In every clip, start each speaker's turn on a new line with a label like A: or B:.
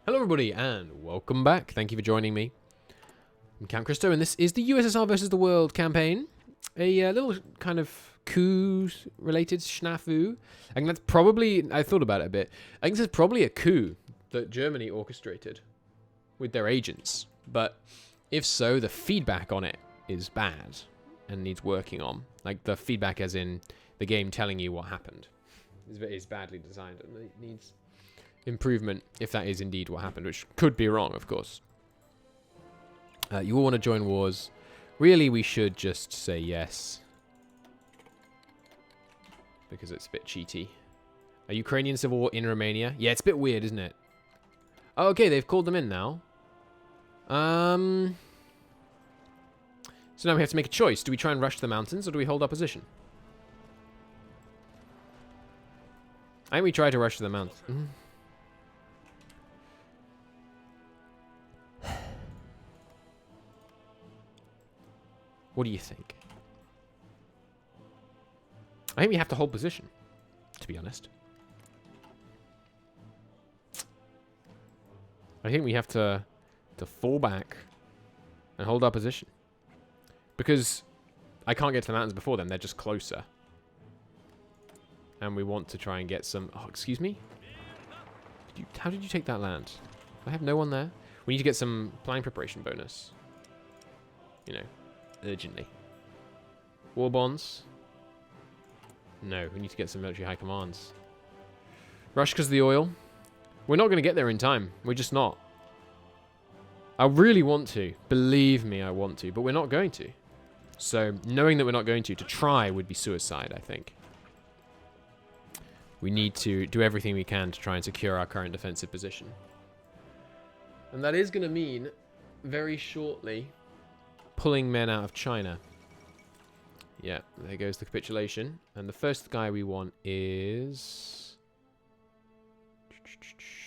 A: Hello everybody and welcome back. Thank you for joining me. I'm Camp Christo and this is the USSR versus the World campaign. A little kind of coup related snafu. I think that's probably, I thought about it a bit. I think this is probably a coup that Germany orchestrated with their agents. But if so, the feedback on it is bad and needs working on. Like the feedback as in the game telling you what happened is badly designed and it needs improvement if that is indeed what happened, which could be wrong, of course. You all want to join wars. Really, we should just say yes. Because it's a bit cheaty. A Ukrainian civil war in Romania? Yeah, it's a bit weird, isn't it? Oh, okay, they've called them in now. So now we have to make a choice. Do we try and rush the mountains, or do we hold our position? I think we try to rush to the mountains. What do you think? I think we have to hold position, to be honest. I think we have to fall back and hold our position. Because I can't get to the mountains before them, they're just closer. And we want to try and get some... Oh, excuse me? How did you take that land? I have no one there. We need to get some planning preparation bonus. You know. Urgently. War bonds? No, we need to get some military high commands. Rush because of the oil? We're not going to get there in time. We're just not. I really want to. Believe me, I want to. But we're not going to. So, knowing that we're not going to try would be suicide, I think. We need to do everything we can to try and secure our current defensive position. And that is going to mean, very shortly, pulling men out of China. Yeah, there goes the capitulation. And the first guy we want is...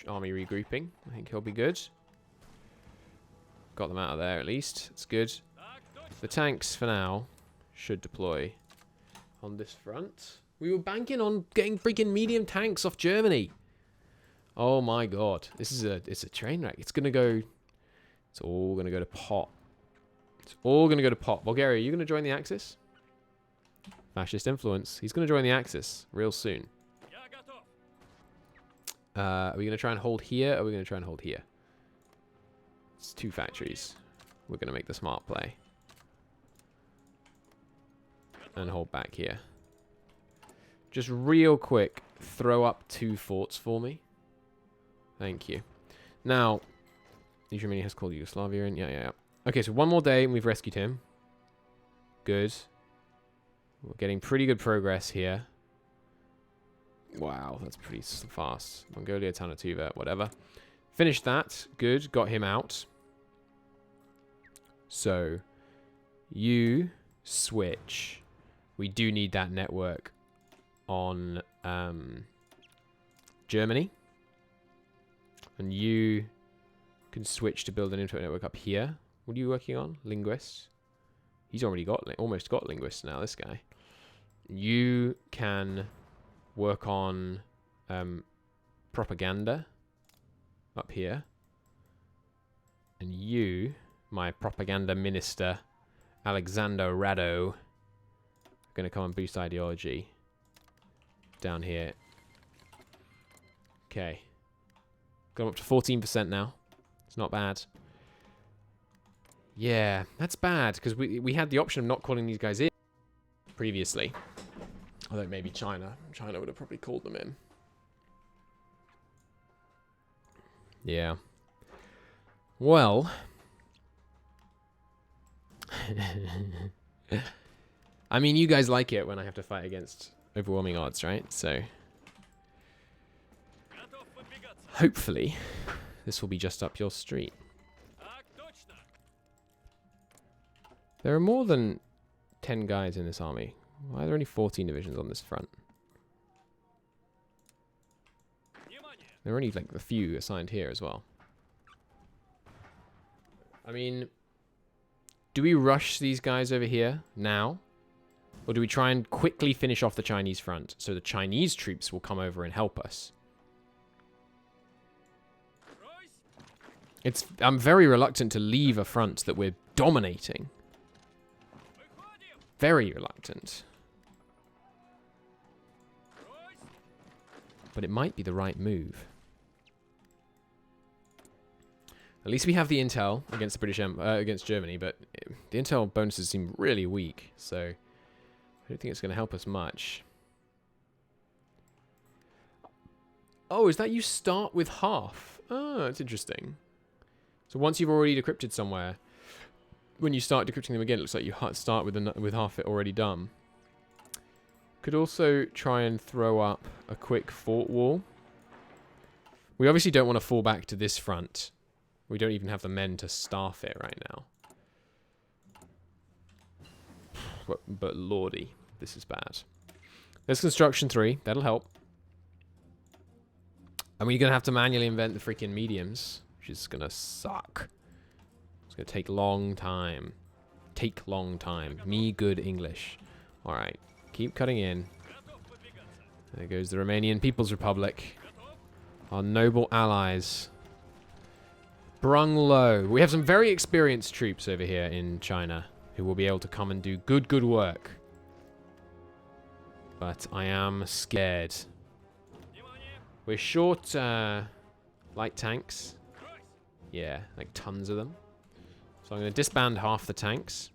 A: Army regrouping. I think he'll be good. Got them out of there at least. It's good. The tanks, for now, should deploy on this front. We were banking on getting freaking medium tanks off Germany. Oh my god. It's a train wreck. It's all going to go to pot. It's all going to go to pot. Bulgaria, are you going to join the Axis? Fascist influence. He's going to join the Axis real soon. Are we going to try and hold here? Or are we going to try and hold here? It's two factories. We're going to make the smart play. And hold back here. Just real quick, throw up 2 forts for me. Thank you. Now, Germany has called Yugoslavia in. Yeah. Okay, so one more day and we've rescued him. Good. We're getting pretty good progress here. Wow, that's pretty fast. Mongolia, Tanatuva, whatever. Finished that. Good. Got him out. So, you switch. We do need that network on Germany. And you can switch to build an internet network up here. What are you working on? Linguists. He's already almost got linguists now, this guy. You can work on propaganda up here. And you, my propaganda minister, Alexander Rado, are going to come and boost ideology down here. Okay. Got him up to 14% now. It's not bad. Yeah, that's bad, because we had the option of not calling these guys in previously. Although maybe China. China would have probably called them in. Yeah. Well. I mean, you guys like it when I have to fight against overwhelming odds, right? So, hopefully, this will be just up your street. There are more than 10 guys in this army. Why are there only 14 divisions on this front? There are only like a few assigned here as well. I mean, do we rush these guys over here now? Or do we try and quickly finish off the Chinese front so the Chinese troops will come over and help us? I'm very reluctant to leave a front that we're dominating. Very reluctant. But it might be the right move. At least we have the intel against the against Germany, but the intel bonuses seem really weak, so I don't think it's going to help us much. Oh, is that you start with half? Oh, that's interesting. So once you've already decrypted somewhere, when you start decrypting them again, it looks like you start with half it already done. Could also try and throw up a quick fort wall. We obviously don't want to fall back to this front. We don't even have the men to staff it right now. But lordy, this is bad. There's construction 3. That'll help. And we're going to have to manually invent the freaking mediums, which is going to suck. It's going to take long time. Take long time. Me good English. Alright. Keep cutting in. There goes the Romanian People's Republic. Our noble allies. Brung low. We have some very experienced troops over here in China who will be able to come and do good work. But I am scared. We're short light tanks. Yeah, like tons of them. So I'm going to disband half the tanks.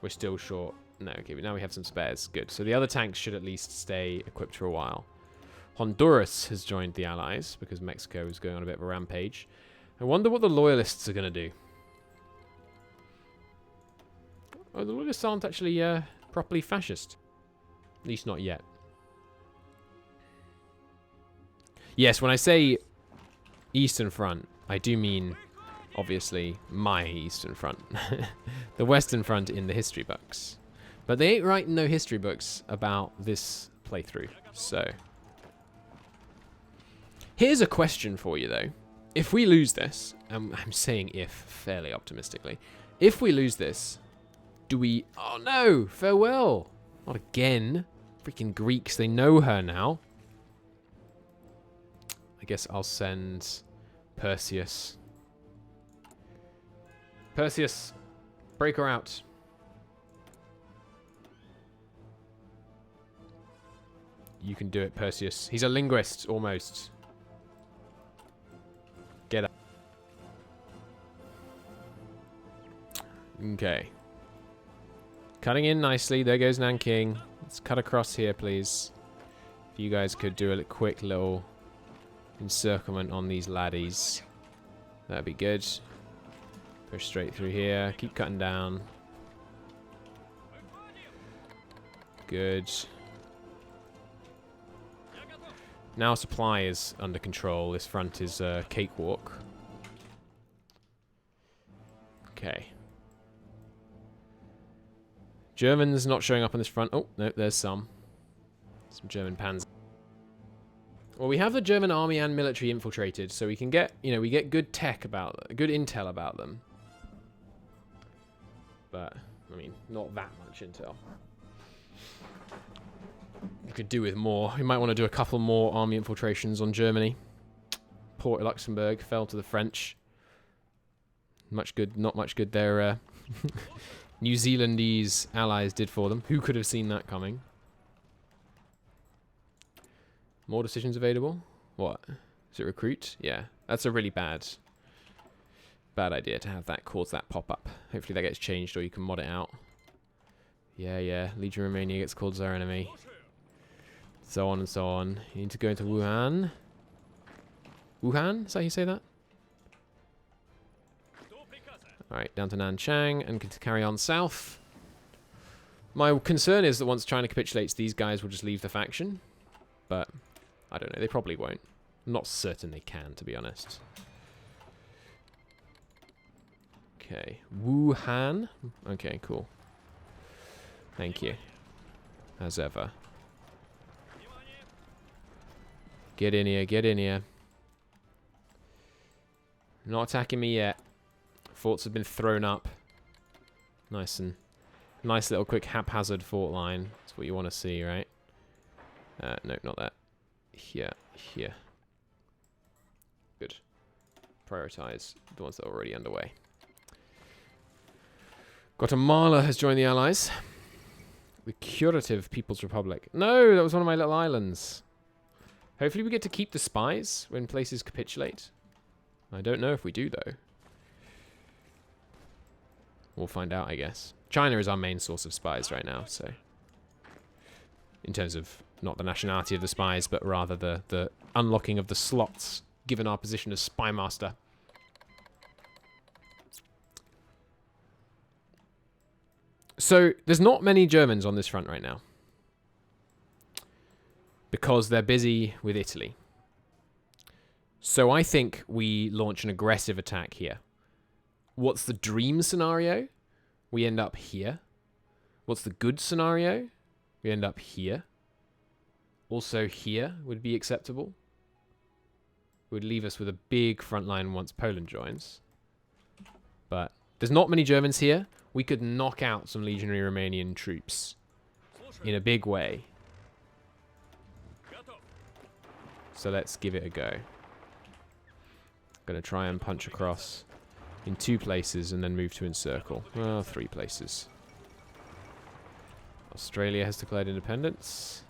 A: We're still short. No, okay, but now we have some spares. Good. So the other tanks should at least stay equipped for a while. Honduras has joined the Allies because Mexico is going on a bit of a rampage. I wonder what the Loyalists are going to do. Oh, the Loyalists aren't actually properly fascist. At least not yet. Yes, when I say Eastern Front, I do mean, obviously, my Eastern Front. The Western Front in the history books. But they ain't writing no history books about this playthrough, so... Here's a question for you, though. If we lose this, and I'm saying if fairly optimistically, if we lose this, do we... Oh no! Farewell! Not again. Freaking Greeks, they know her now. I guess I'll send Perseus. Perseus, break her out. You can do it, Perseus. He's a linguist, almost. Get up. Okay. Cutting in nicely. There goes Nanking. Let's cut across here, please. If you guys could do a quick little encirclement on these laddies. That'd be good. Push straight through here. Keep cutting down. Good. Now supply is under control. This front is a cakewalk. Okay. Germans not showing up on this front. Oh, no, there's some. Some German panzers. Well, we have the German army and military infiltrated, so we can get, we get good tech about them, good intel about them. But, I mean, not that much intel. You could do with more. We might want to do a couple more army infiltrations on Germany. Port Luxembourg fell to the French. Much good, not much good their New Zealandese allies did for them. Who could have seen that coming? More decisions available? What? Is it recruit? Yeah. That's a really bad idea to have that cause that pop up. Hopefully that gets changed or you can mod it out. Yeah. Legion Romania gets called as our enemy. So on and so on. You need to go into Wuhan. Wuhan? Is that how you say that? Alright, down to Nanchang and to carry on south. My concern is that once China capitulates, these guys will just leave the faction. But, I don't know. They probably won't. I'm not certain they can, to be honest. Okay. Wuhan. Okay, cool. Thank you. As ever. Get in here, get in here. Not attacking me yet. Forts have been thrown up. Nice little quick haphazard fort line. That's what you want to see, right? No, not that. Here. Good. prioritize the ones that are already underway. Guatemala has joined the Allies. The Curative People's Republic. No, that was one of my little islands. Hopefully we get to keep the spies when places capitulate. I don't know if we do, though. We'll find out, I guess. China is our main source of spies right now, so... in terms of not the nationality of the spies, but rather the unlocking of the slots, given our position as spy master. So, there's not many Germans on this front right now. Because they're busy with Italy. So I think we launch an aggressive attack here. What's the dream scenario? We end up here. What's the good scenario? We end up here. Also here would be acceptable. Would leave us with a big front line once Poland joins. But there's not many Germans here. We could knock out some legionary Romanian troops in a big way. So let's give it a go. Gonna try and punch across in 2 places and then move to encircle. Well, 3 places. Australia has declared independence.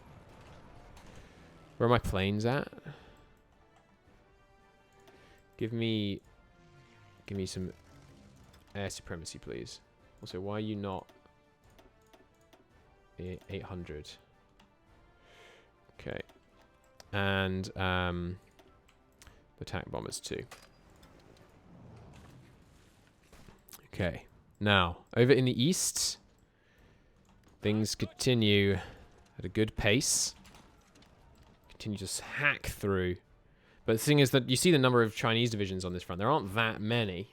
A: Where are my planes at? Give me some air supremacy, please. Also, why are you not 800? Okay. And attack bombers too. Okay. Now, over in the east, things continue at a good pace. Continue to hack through. But the thing is that you see the number of Chinese divisions on this front. There aren't that many.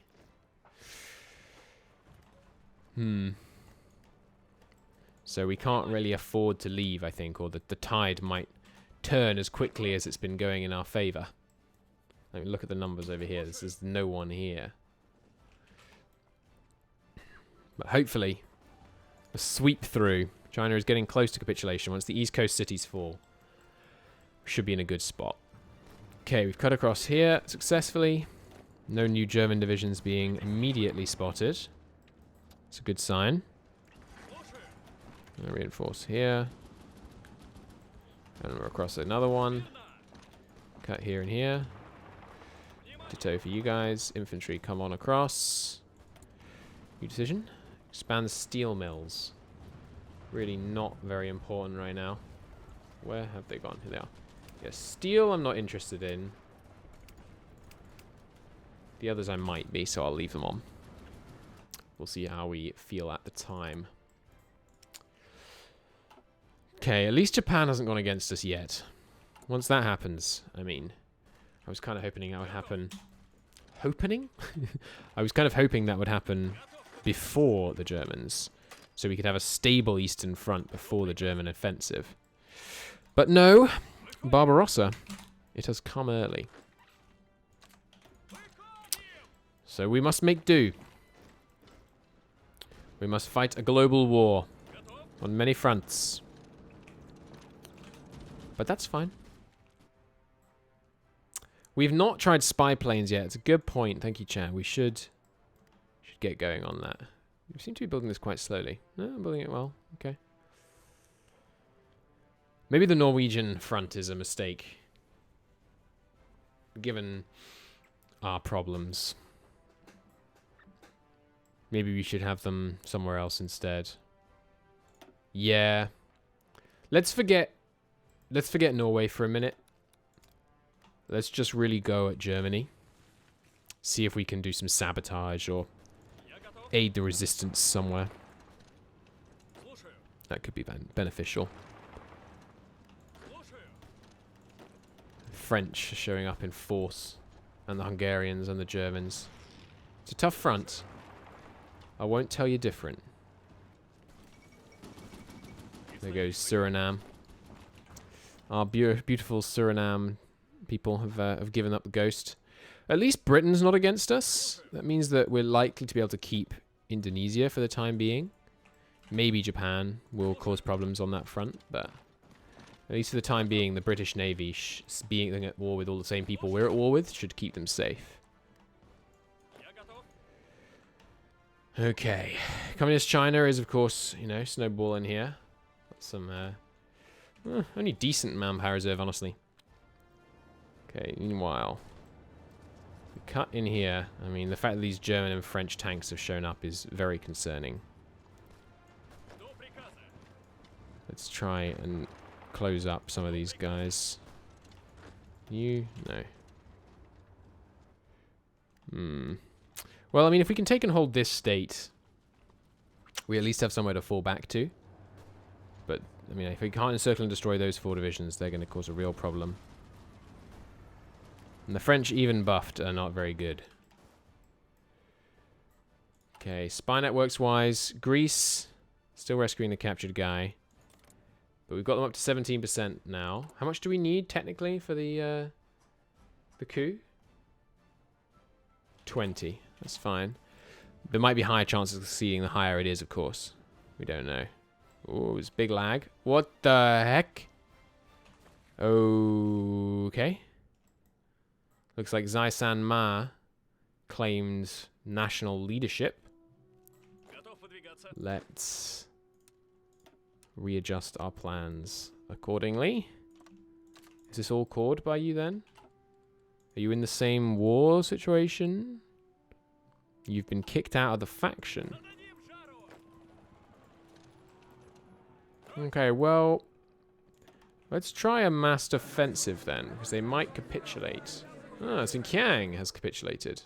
A: So we can't really afford to leave, I think, or the tide might turn as quickly as it's been going in our favor. I mean, look at the numbers over here. There's no one here. But hopefully, a sweep through. China is getting close to capitulation. Once the East Coast cities fall, we should be in a good spot. Okay, we've cut across here successfully. No new German divisions being immediately spotted. It's a good sign. I'll reinforce here. And we're across another one. Cut here and here. Ditto for you guys. Infantry, come on across. New decision. Expand the steel mills. Really not very important right now. Where have they gone? Here they are. Yeah, steel I'm not interested in. The others I might be, so I'll leave them on. We'll see how we feel at the time. Okay, at least Japan hasn't gone against us yet. Once that happens, I mean, I was kind of hoping that would happen. Hoping? I was kind of hoping that would happen before the Germans, so we could have a stable eastern front before the German offensive. But no, Barbarossa, it has come early. So we must make do. We must fight a global war on many fronts. But that's fine. We've not tried spy planes yet. It's a good point. Thank you, Chan. We should get going on that. We seem to be building this quite slowly. No, I'm building it well. Okay. Maybe the Norwegian front is a mistake, given our problems. Maybe we should have them somewhere else instead. Yeah. Let's forget Norway for a minute. Let's just really go at Germany. See if we can do some sabotage or aid the resistance somewhere. That could be beneficial. French are showing up in force, and the Hungarians and the Germans. It's a tough front. I won't tell you different. There goes Suriname. Our beautiful Suriname people have given up the ghost. At least Britain's not against us. That means that we're likely to be able to keep Indonesia for the time being. Maybe Japan will cause problems on that front, but at least for the time being, the British Navy, being at war with all the same people we're at war with, should keep them safe. Okay. Communist China is, of course, you know, snowballing here. Got some, only decent manpower reserve, honestly. Okay, meanwhile, we cut in here. I mean, the fact that these German and French tanks have shown up is very concerning. Let's try and close up some of these guys. You? No. Well, I mean, if we can take and hold this state, we at least have somewhere to fall back to. But, I mean, if we can't encircle and destroy those 4 divisions, they're going to cause a real problem. And the French, even buffed, are not very good. Okay, spy networks-wise, Greece, still rescuing the captured guy. But we've got them up to 17% now. How much do we need, technically, for the coup? 20. That's fine. There might be higher chances of succeeding the higher it is, of course. We don't know. Oh, it's big lag. What the heck? Okay. Looks like Zaisan Ma claimed national leadership. Let's readjust our plans accordingly. Is this all called by you then? Are you in the same war situation? You've been kicked out of the faction. Okay, well, let's try a massed offensive then, because they might capitulate. Ah, Xinjiang has capitulated.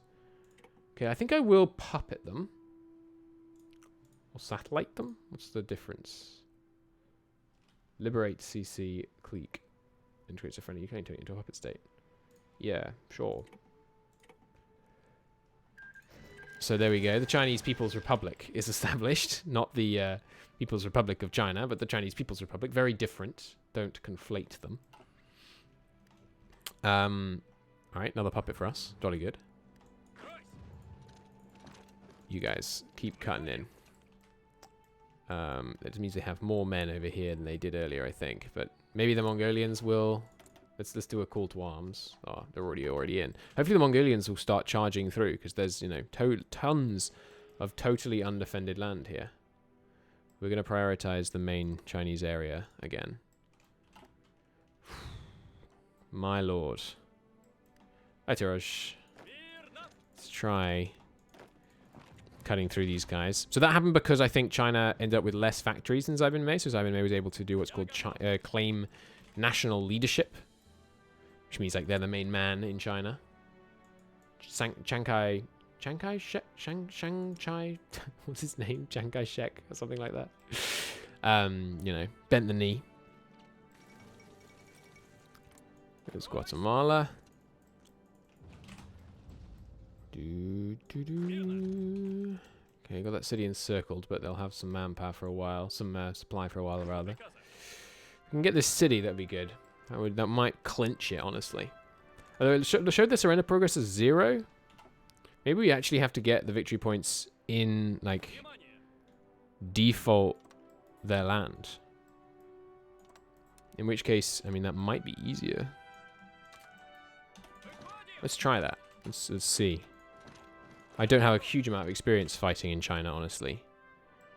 A: Okay, I think I will puppet them. Or satellite them? What's the difference? Liberate CC clique. Integrates a friendly Ukraine into a puppet state. Yeah, sure. So there we go. The Chinese People's Republic is established. Not the People's Republic of China, but the Chinese People's Republic. Very different. Don't conflate them. Alright, another puppet for us. Jolly good. You guys keep cutting in. That means they have more men over here than they did earlier, I think. But maybe the Mongolians will... Let's do a call to arms. Oh, they're already in. Hopefully the Mongolians will start charging through, because there's, you know, tons of totally undefended land here. We're going to prioritize the main Chinese area again. My lord. Hi, Tirosh. Let's try cutting through these guys. So that happened because I think China ended up with less factories than Xaibin Mei, so Xaibin Mei was able to do what's called claim national leadership. Which means like they're the main man in China. Chiang Kai-shek? What's his name? Chiang Kai-shek or something like that. You know, bent the knee. There's Guatemala. Okay, got that city encircled, but they'll have some manpower for a while. Some supply for a while, rather. If we can get this city, that'd be good. That might clinch it, honestly. Although it showed the surrender progress as 0. Maybe we actually have to get the victory points in, like, default their land. In which case, I mean, that might be easier. Let's try that. Let's see. I don't have a huge amount of experience fighting in China, honestly.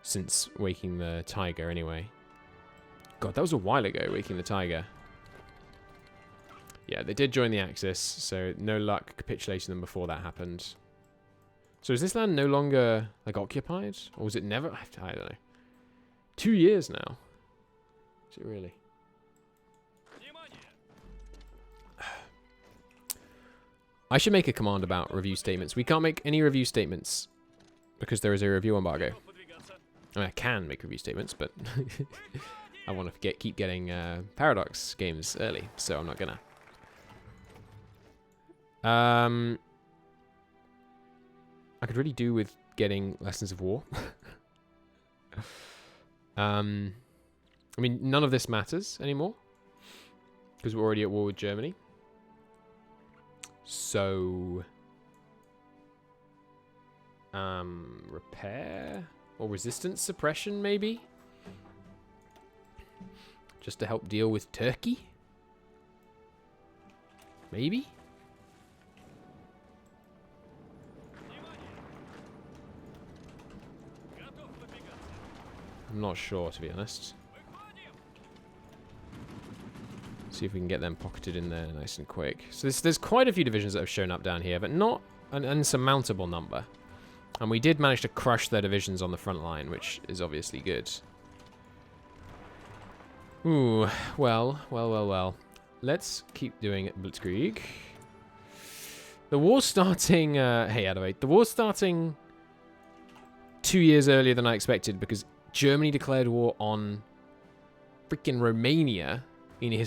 A: Since Waking the Tiger, anyway. God, that was a while ago, Waking the Tiger. Yeah, they did join the Axis, so no luck capitulating them before that happened. So is this land no longer, like, occupied? Or was it never? I don't know. 2 years now. Is it really? I should make a command about review statements. We can't make any review statements because there is a review embargo. I mean, I can make review statements, but I want to keep getting Paradox games early, so I'm not gonna. I could really do with getting Lessons of War. I mean, none of this matters anymore because we're already at war with Germany. So, repair or resistance suppression, maybe? Just to help deal with Turkey? Maybe? I'm not sure, to be honest. See if we can get them pocketed in there nice and quick. So there's quite a few divisions that have shown up down here, but not an insurmountable number. And we did manage to crush their divisions on the front line, which is obviously good. Ooh, well. Let's keep doing Blitzkrieg. The war's starting... hey, Adaway. The war's starting 2 years earlier than I expected because Germany declared war on freaking Romania in a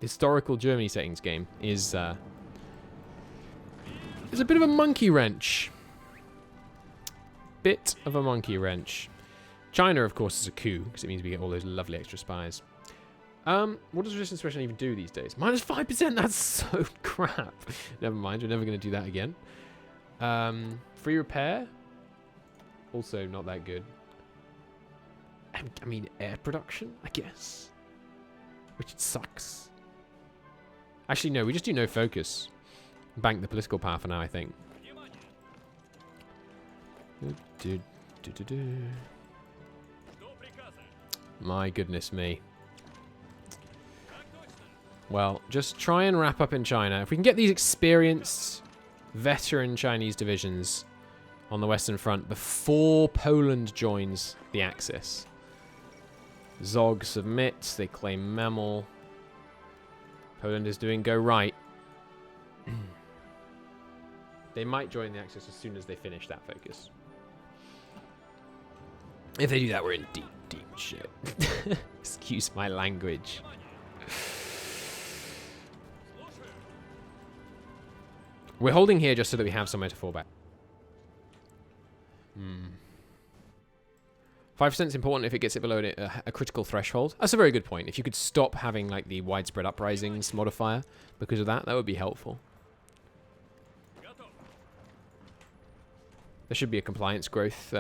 A: historical Germany settings game is a bit of a monkey wrench. Bit of a monkey wrench. China, of course, is a coup because it means we get all those lovely extra spies. What does resistance suppression even do these days? -5%? That's so crap. Never mind, we're never going to do that again. Free repair? Also not that good. I mean, air production, I guess. Which sucks. Actually, no, we just do no focus. Bank the political power for now, I think. My goodness me. Well, just try and wrap up in China. If we can get these experienced, veteran Chinese divisions on the Western Front before Poland joins the Axis. Zog submits. They claim Memel. Poland is doing go right. They might join the Axis as soon as they finish that focus. If they do that, we're in deep, deep shit. Excuse my language. We're holding here just so that we have somewhere to fall back. 5% is important if it gets it below a critical threshold. That's a very good point. If you could stop having like the widespread uprisings modifier because of that, that would be helpful. There should be a compliance growth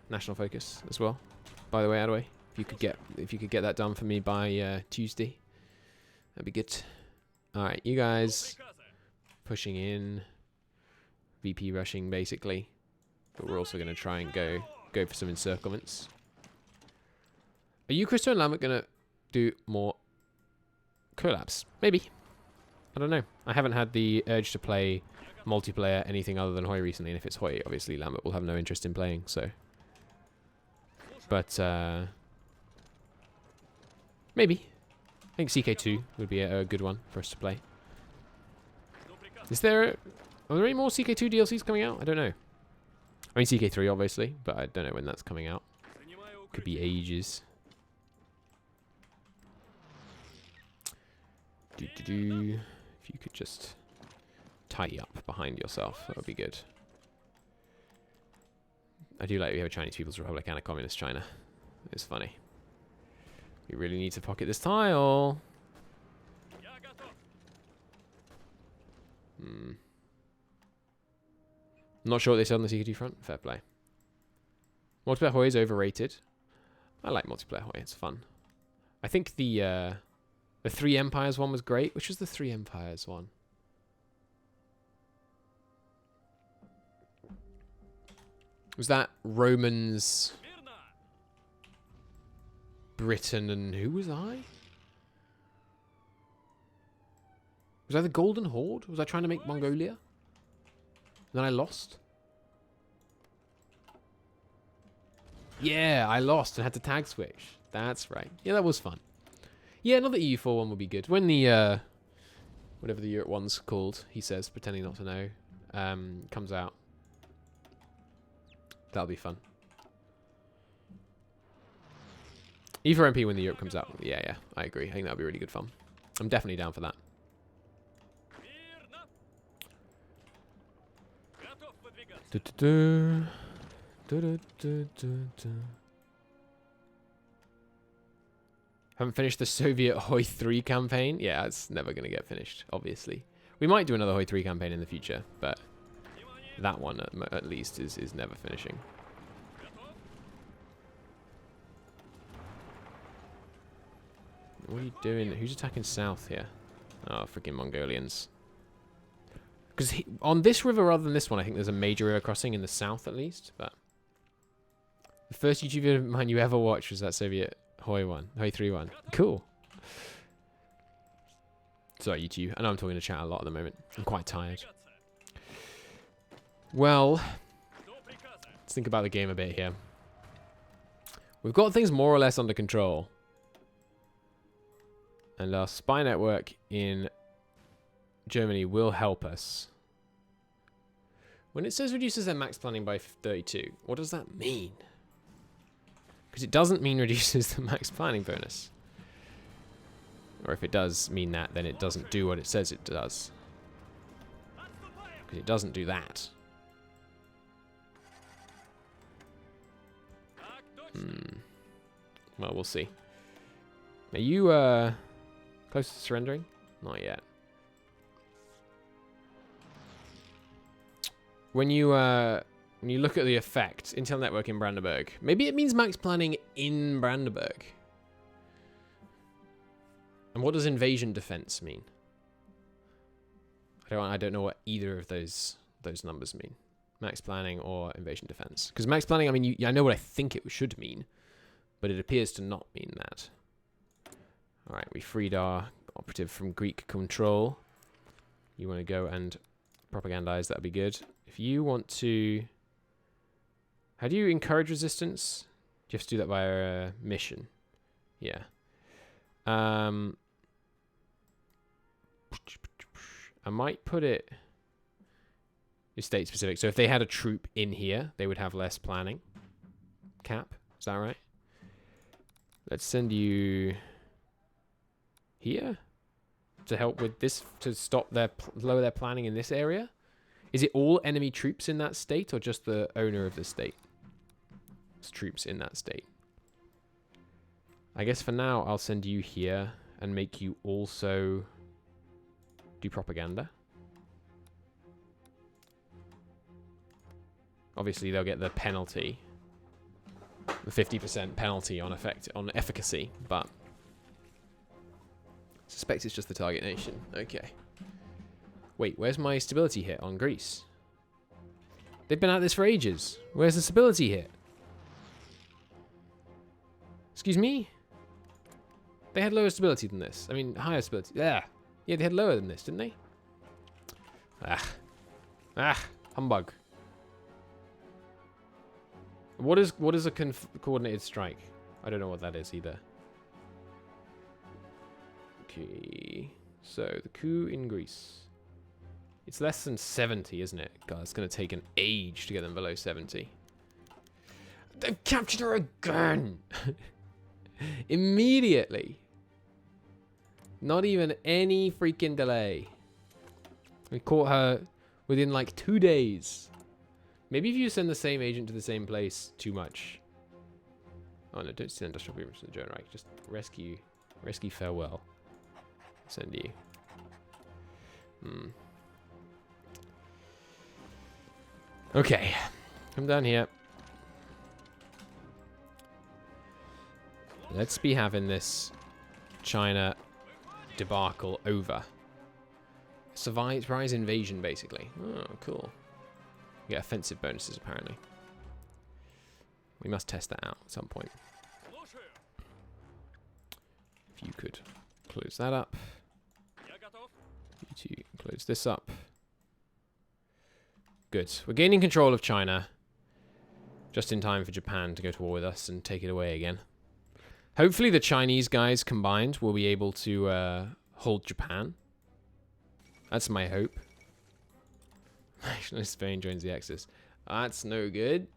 A: national focus as well. By the way, Adaway, if you could get that done for me by Tuesday, that'd be good. All right, you guys pushing in, VP rushing basically, but we're also going to try and go for some encirclements. Are you, Christo and Lambert, going to do more collabs? Maybe. I don't know. I haven't had the urge to play multiplayer anything other than HOI recently, and if it's HOI, obviously Lambert will have no interest in playing, so. But, maybe. I think CK2 would be a good one for us to play. Are there any more CK2 DLCs coming out? I don't know. I mean, CK3, obviously, but I don't know when that's coming out. Could be ages. If you could just tidy up behind yourself, that would be good. I do like we have a Chinese People's Republic and a Communist China. It's funny. We really need to pocket this tile. Not sure what they said on the CK2 front. Fair play. Multiplayer HOI is overrated. I like multiplayer HOI. It's fun. I think the Three Empires one was great. Which was the Three Empires one? Was that Romans, Britain, and who was I? Was I the Golden Horde? Was I trying to make Mongolia? And then I lost? Yeah, I lost and had to tag switch. That's right. Yeah, that was fun. Yeah, another EU4 one would be good. When the, whatever the Europe one's called, he says, pretending not to know, comes out. That'll be fun. E4MP when the Europe comes out. Yeah, I agree. I think that'll be really good fun. I'm definitely down for that. Haven't finished the Soviet HOI4 campaign? Yeah, it's never going to get finished, obviously. We might do another HOI4 campaign in the future, but that one at least is never finishing. What are you doing? Who's attacking south here? Oh, freaking Mongolians. Because on this river rather than this one, I think there's a major river crossing in the south at least, but The first YouTube video of mine you ever watched was that Soviet HOI1, HOI3 one. Cool. Sorry, YouTube. I know I'm talking to chat a lot at the moment. I'm quite tired. Well, let's think about the game a bit here. We've got things more or less under control. And our spy network in Germany will help us. When it says reduces their max planning by 32, what does that mean? Because it doesn't mean reduces the max planning bonus. Or if it does mean that, then it doesn't do what it says it does. Because it doesn't do that. Well, we'll see. Are you close to surrendering? Not yet. When you look at the effect, Intel network in Brandenburg, maybe it means max planning in Brandenburg. And what does invasion defense mean? I don't know what either of those numbers mean. Max planning or invasion defense. Because max planning, I mean, I know what I think it should mean, but it appears to not mean that. All right, we freed our operative from Greek control. You want to go and propagandize, that'd be good. If you want to... How do you encourage resistance? Do you have to do that via a mission? Yeah. I might put it... It's state specific. So if they had a troop in here, they would have less planning. Cap. Is that right? Let's send you... here? To help with this, to stop lower their planning in this area? Is it all enemy troops in that state, or just the owner of the state? It's troops in that state. I guess for now, I'll send you here and make you also do propaganda. Obviously, they'll get the penalty, the 50% penalty on efficacy, but I suspect it's just the target nation. Okay. Wait, where's my stability hit on Greece? They've been at this for ages. Where's the stability hit? Excuse me? They had lower stability than this. I mean, higher stability. Yeah, they had lower than this, didn't they? Humbug. What is a coordinated strike? I don't know what that is either. Okay, so the coup in Greece. It's less than 70, isn't it? God, it's going to take an age to get them below 70. They've captured her again! Immediately. Not even any freaking delay. We caught her within like 2 days. Maybe if you send the same agent to the same place too much. Oh no, don't send industrial agreements to the German Reich. Just rescue farewell. Send you. Okay, come down here. Let's be having this China debacle over. Surprise invasion, basically. Oh, cool. We get offensive bonuses, apparently. We must test that out at some point. If you could close that up. You two close this up. Good. We're gaining control of China. Just in time for Japan to go to war with us and take it away again. Hopefully the Chinese guys combined will be able to hold Japan. That's my hope. Actually, Spain joins the Axis. That's no good.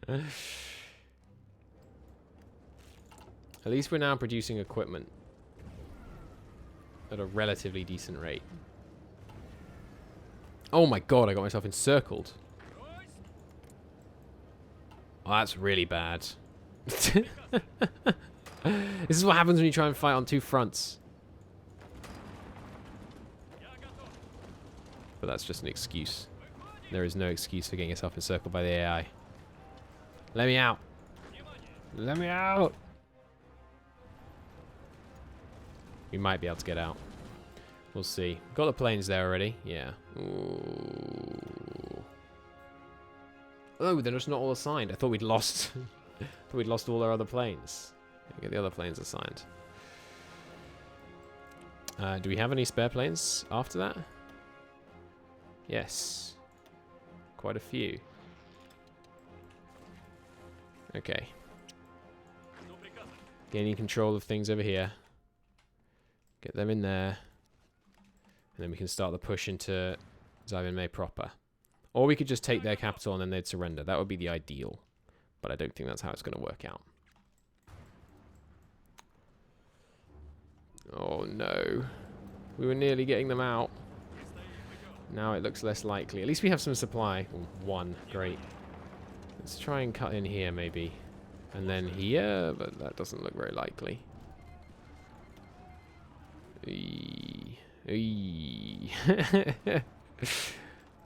A: At least we're now producing equipment at a relatively decent rate. Oh my god, I got myself encircled. Oh, that's really bad. This is what happens when you try and fight on two fronts. But that's just an excuse. There is no excuse for getting yourself encircled by the AI. Let me out. Let me out. We might be able to get out. We'll see. Got the planes there already. Yeah. Ooh. Oh, they're just not all assigned. I thought we'd lost. I thought we'd lost all our other planes. Get the other planes assigned. Do we have any spare planes after that? Yes. Quite a few. Okay. Gaining control of things over here. Get them in there. And then we can start the push into Zaibanmei proper. Or we could just take their capital and then they'd surrender. That would be the ideal. But I don't think that's how it's going to work out. Oh no. We were nearly getting them out. Now it looks less likely. At least we have some supply. One. Great. Let's try and cut in here maybe. And then here, but that doesn't look very likely.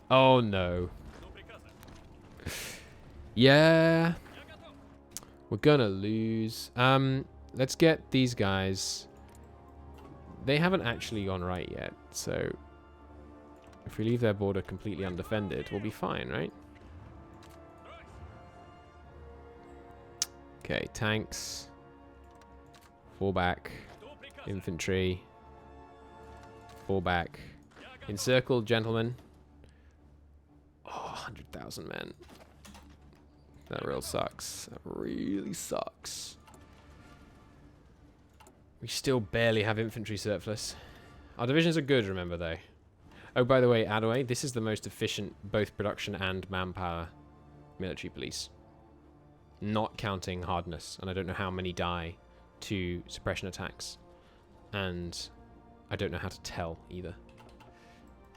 A: Oh no. Yeah. We're gonna lose. Let's get these guys. They haven't actually gone right yet, so if we leave their border completely undefended, we'll be fine, right? Okay, tanks. Fall back. Infantry. Fall back. Encircle, gentlemen. Oh, 100,000 men. That real sucks. That really sucks. We still barely have infantry surplus. Our divisions are good, remember, though. Oh, by the way, Adaway, this is the most efficient, both production and manpower, military police. Not counting hardness, and I don't know how many die to suppression attacks. And I don't know how to tell, either.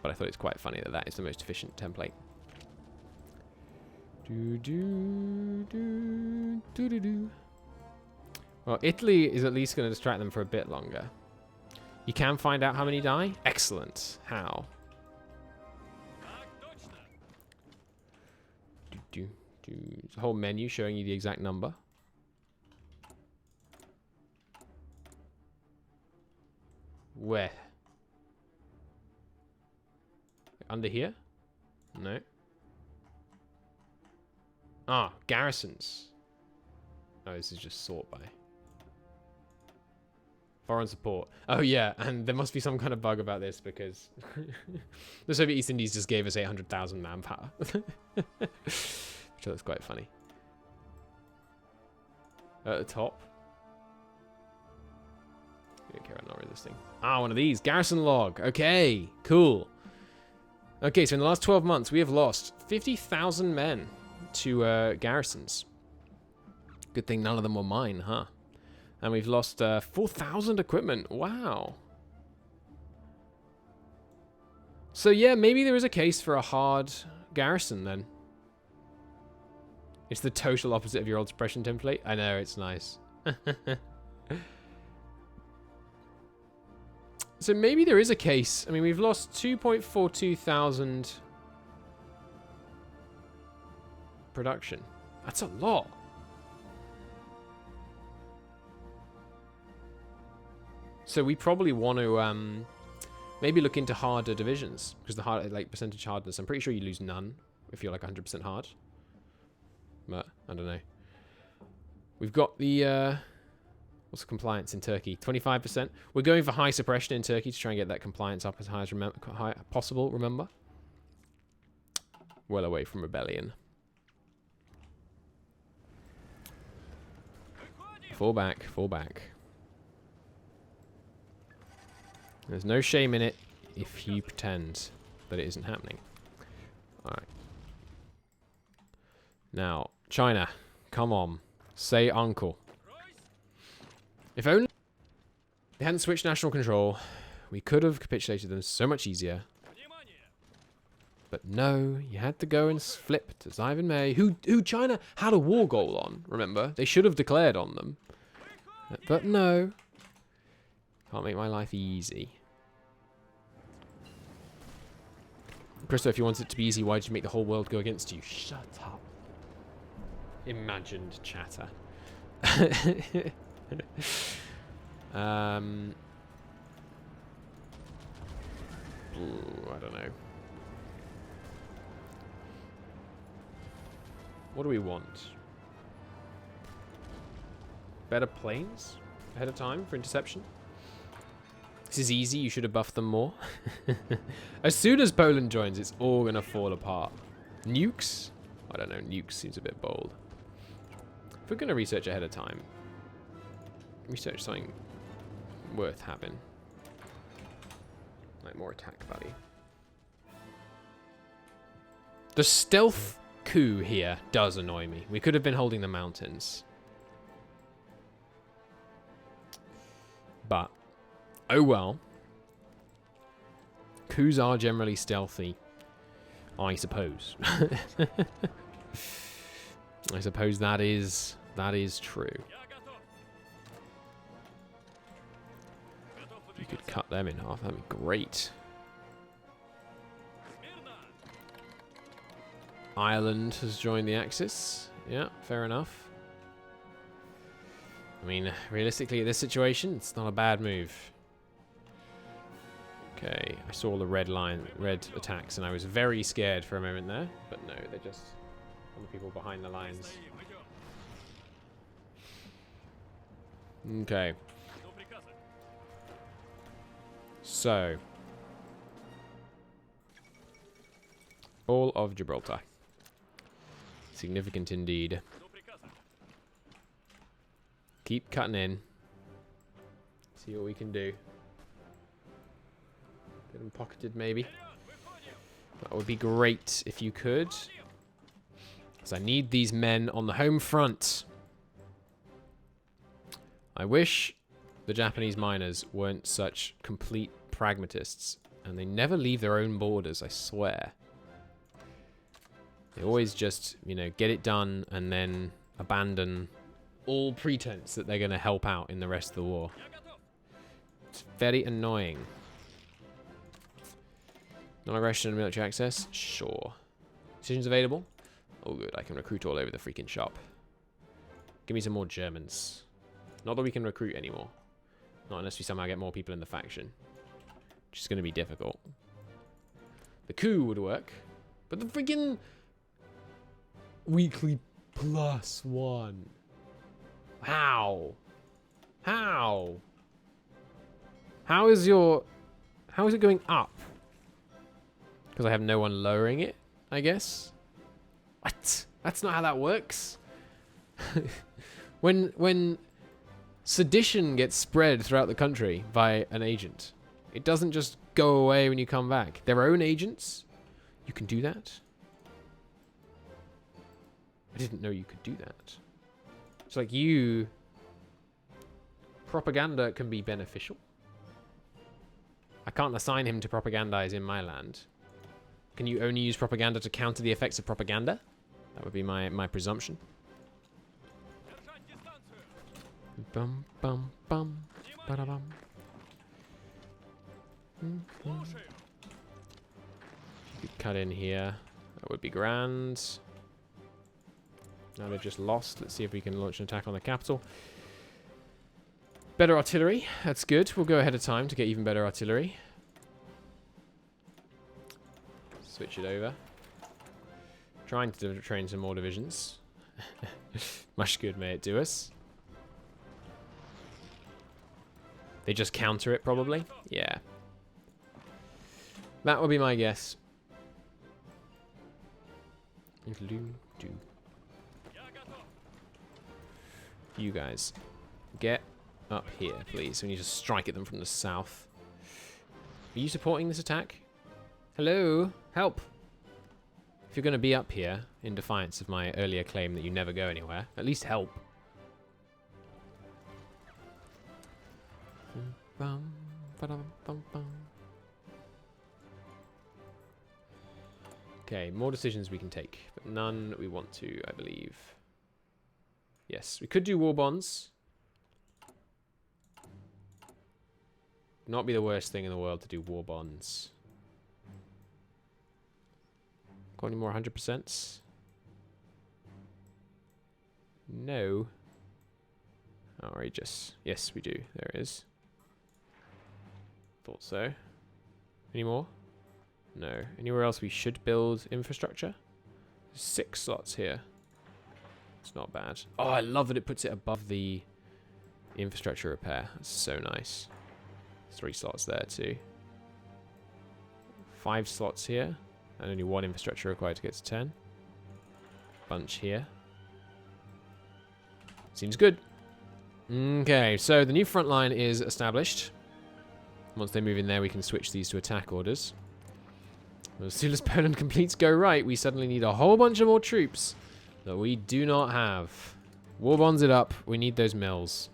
A: But I thought it's quite funny that that is the most efficient template. Well, Italy is at least going to distract them for a bit longer. You can find out how many die? Excellent. How? There's a whole menu showing you the exact number. Where? Under here? No. Ah, garrisons. Oh, this is just sort by. Foreign support. Oh yeah, and there must be some kind of bug about this because the Soviet East Indies just gave us 800,000 manpower. Which looks quite funny. At the top. Okay, I'm not reading this thing. Ah, one of these. Garrison log. Okay, cool. Okay, so in the last 12 months, we have lost 50,000 men to garrisons. Good thing none of them were mine, huh? And we've lost 4,000 equipment. Wow. So yeah, maybe there is a case for a hard garrison then. It's the total opposite of your old suppression template. I know, it's nice. So maybe there is a case. I mean, we've lost 2.42 thousand production. That's a lot. So we probably want to maybe look into harder divisions because the hard, like percentage hardness, I'm pretty sure you lose none if you're like 100% hard. But I don't know. We've got the what's the compliance in Turkey? 25%. We're going for high suppression in Turkey to try and get that compliance up as high as possible. Remember, well away from rebellion. Fall back. Fall back. There's no shame in it if you pretend that it isn't happening. Alright. Now, China, come on. Say uncle. If only they hadn't switched national control, we could have capitulated them so much easier. But no, you had to go and flip to Zaibanmei, who China had a war goal on, remember? They should have declared on them. But no. Can't make my life easy. Christo, if you want it to be easy, why did you make the whole world go against you? Shut up. Imagined chatter. Ooh, I don't know. What do we want? Better planes ahead of time for interception. This is easy. You should have buffed them more. As soon as Poland joins, it's all going to fall apart. Nukes? I don't know. Nukes seems a bit bold. If we're going to research ahead of time, research something worth having. Like more attack value. The stealth coup here does annoy me. We could have been holding the mountains. But, oh well. Coups are generally stealthy, I suppose. I suppose that is true. You could cut them in half, that'd be great. Ireland has joined the Axis. Yeah, fair enough. I mean, realistically, in this situation, it's not a bad move. Okay, I saw the red attacks, and I was very scared for a moment there. But no, they're just all the people behind the lines. Okay. So. Ball of Gibraltar. Significant indeed. Keep cutting in. See what we can do. Get them pocketed, maybe. That would be great if you could. Because I need these men on the home front. I wish the Japanese miners weren't such complete pragmatists. And they never leave their own borders, I swear. They always just, you know, get it done and then abandon all pretense that they're going to help out in the rest of the war. It's very annoying. Non-aggression and military access? Sure. Decisions available? Oh good, I can recruit all over the freaking shop. Give me some more Germans. Not that we can recruit anymore. Not unless we somehow get more people in the faction. Which is going to be difficult. The coup would work. But the freaking weekly +1. How? How? How is it going up? Because I have no one lowering it, I guess. What? That's not how that works. When sedition gets spread throughout the country by an agent, it doesn't just go away when you come back. Their own agents? You can do that? I didn't know you could do that. It's like propaganda can be beneficial. I can't assign him to propagandize in my land. Can you only use propaganda to counter the effects of propaganda? That would be my presumption. Bum bum bum bada bum. You could cut in here. That would be grand. Now they've just lost. Let's see if we can launch an attack on the capital. Better artillery. That's good. We'll go ahead of time to get even better artillery. Switch it over. Trying to train some more divisions. Much good may it do us. They just counter it, probably? Yeah. That would be my guess. You guys, get up here, please. We need to strike at them from the south. Are you supporting this attack? Hello? Help! If you're going to be up here, in defiance of my earlier claim that you never go anywhere, at least help. Okay, more decisions we can take, but none we want to, I believe. Yes, we could do war bonds. Not be the worst thing in the world to do war bonds. Got any more 100%? No. Outrageous. Yes, we do. There it is. Thought so. Any more? No. Anywhere else we should build infrastructure? 6 slots here. It's not bad. Oh, I love that it puts it above the infrastructure repair. That's so nice. 3 slots there too. 5 slots here. And only 1 infrastructure required to get to 10. Bunch here. Seems good. Okay, so the new front line is established. Once they move in there, we can switch these to attack orders. As soon as Poland completes go right, we suddenly need a whole bunch of more troops that we do not have. War bonds it up. We need those mills.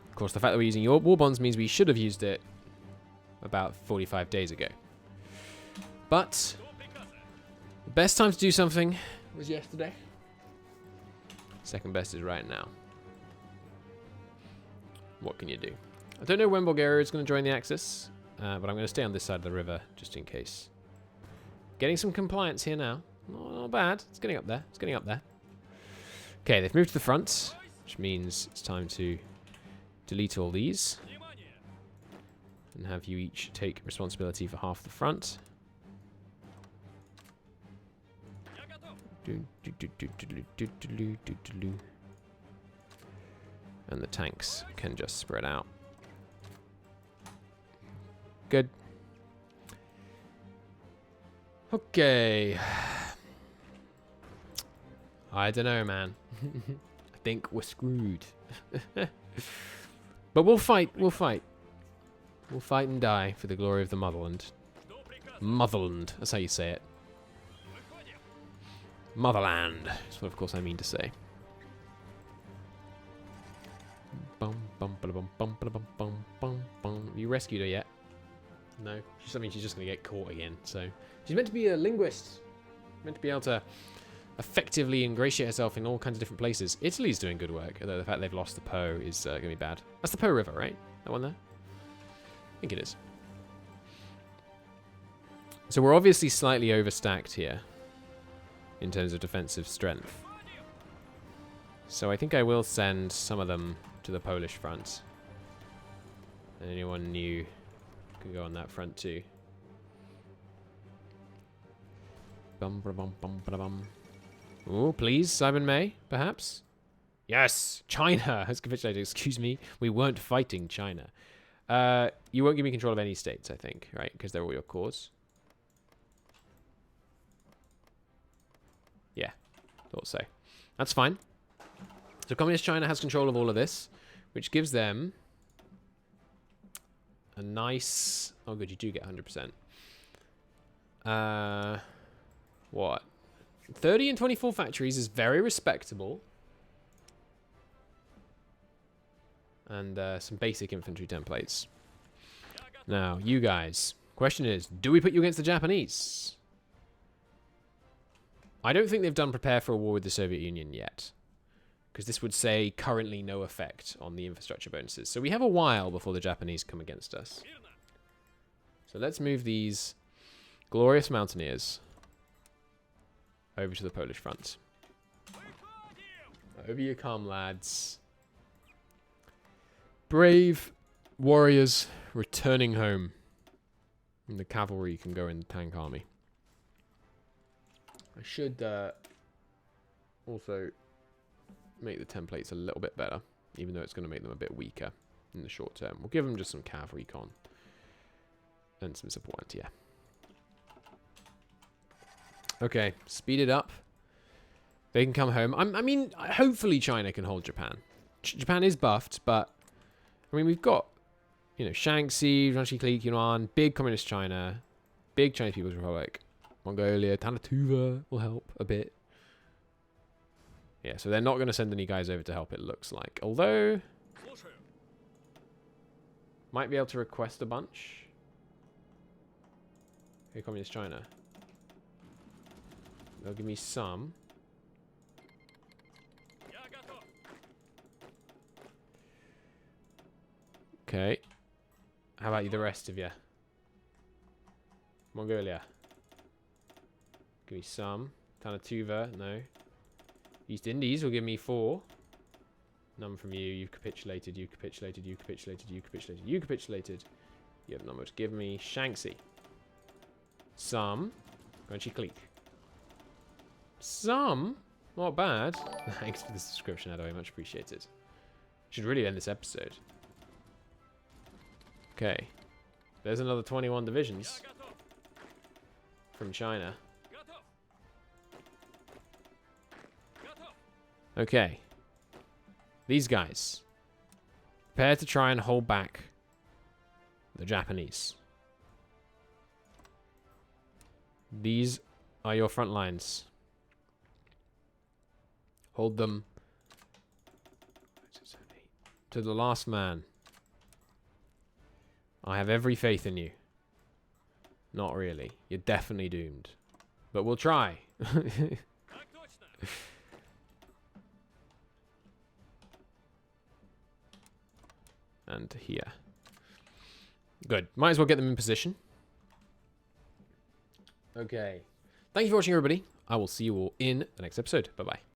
A: Of course, the fact that we're using your war bonds means we should have used it about 45 days ago. But the best time to do something was yesterday. Second best is right now. What can you do? I don't know when Bulgaria is going to join the Axis, but I'm going to stay on this side of the river just in case. Getting some compliance here now. Not bad. It's getting up there. It's getting up there. Okay, they've moved to the front, which means it's time to delete all these and have you each take responsibility for half the front. And the tanks can just spread out. Good. Okay. I don't know, man. I think we're screwed. But we'll fight. We'll fight. We'll fight and die for the glory of the motherland. Motherland. That's how you say it. Motherland. That's what, of course, I mean to say. Bum, bum, bum, bum, bum, bum, bum, bum. Have you rescued her yet? No. She's just going to get caught again. So she's meant to be a linguist. Meant to be able to effectively ingratiate herself in all kinds of different places. Italy's doing good work, although the fact they've lost the Po is going to be bad. That's the Po River, right? That one there? I think it is. So we're obviously slightly overstacked here in terms of defensive strength. So I think I will send some of them to the Polish front. And anyone new can go on that front too. Bum ba bum bum ba bum. Oh, please, Simon May, perhaps? Yes, China has capitulated. Excuse me, we weren't fighting China. You won't give me control of any states, I think, right? Because they're all your cause. Yeah, thought so. That's fine. So Communist China has control of all of this, which gives them a nice... Oh, good, you do get 100%. What? 30 and 24 factories is very respectable. And some basic infantry templates. Now, you guys. Question is, do we put you against the Japanese? I don't think they've done prepare for a war with the Soviet Union yet. Because this would say currently no effect on the infrastructure bonuses. So we have a while before the Japanese come against us. So let's move these glorious mountaineers over to the Polish front. Over you come, lads. Brave warriors returning home. And the cavalry can go in the tank army. I should also make the templates a little bit better, even though it's going to make them a bit weaker in the short term. We'll give them just some cavalry con and some support, yeah. Okay, speed it up. They can come home. I mean, hopefully China can hold Japan. Japan is buffed, but I mean, we've got, you know, Shaanxi, Jiangxi Clique, Yunnan, big communist China, big Chinese People's Republic, Mongolia, Tanatuva will help a bit. Yeah, so they're not going to send any guys over to help, it looks like. Although, might be able to request a bunch. Here, Communist China. They'll give me some. Okay. How about you, the rest of you? Mongolia. Give me some. Tanatuva, no. East Indies will give me 4. None from you. You've capitulated, you capitulated, you capitulated, you capitulated, you capitulated. You have none more to give me. Shaanxi. Some. Jiangxi Clique. Some. Not bad. Thanks for the subscription, Ado. Much appreciated. Should really end this episode. Okay. There's another 21 divisions from China. Okay. These guys. Prepare to try and hold back the Japanese. These are your front lines. Hold them to the last man. I have every faith in you. Not really. You're definitely doomed. But we'll try. And here. Good. Might as well get them in position. Okay. Thank you for watching, everybody. I will see you all in the next episode. Bye-bye.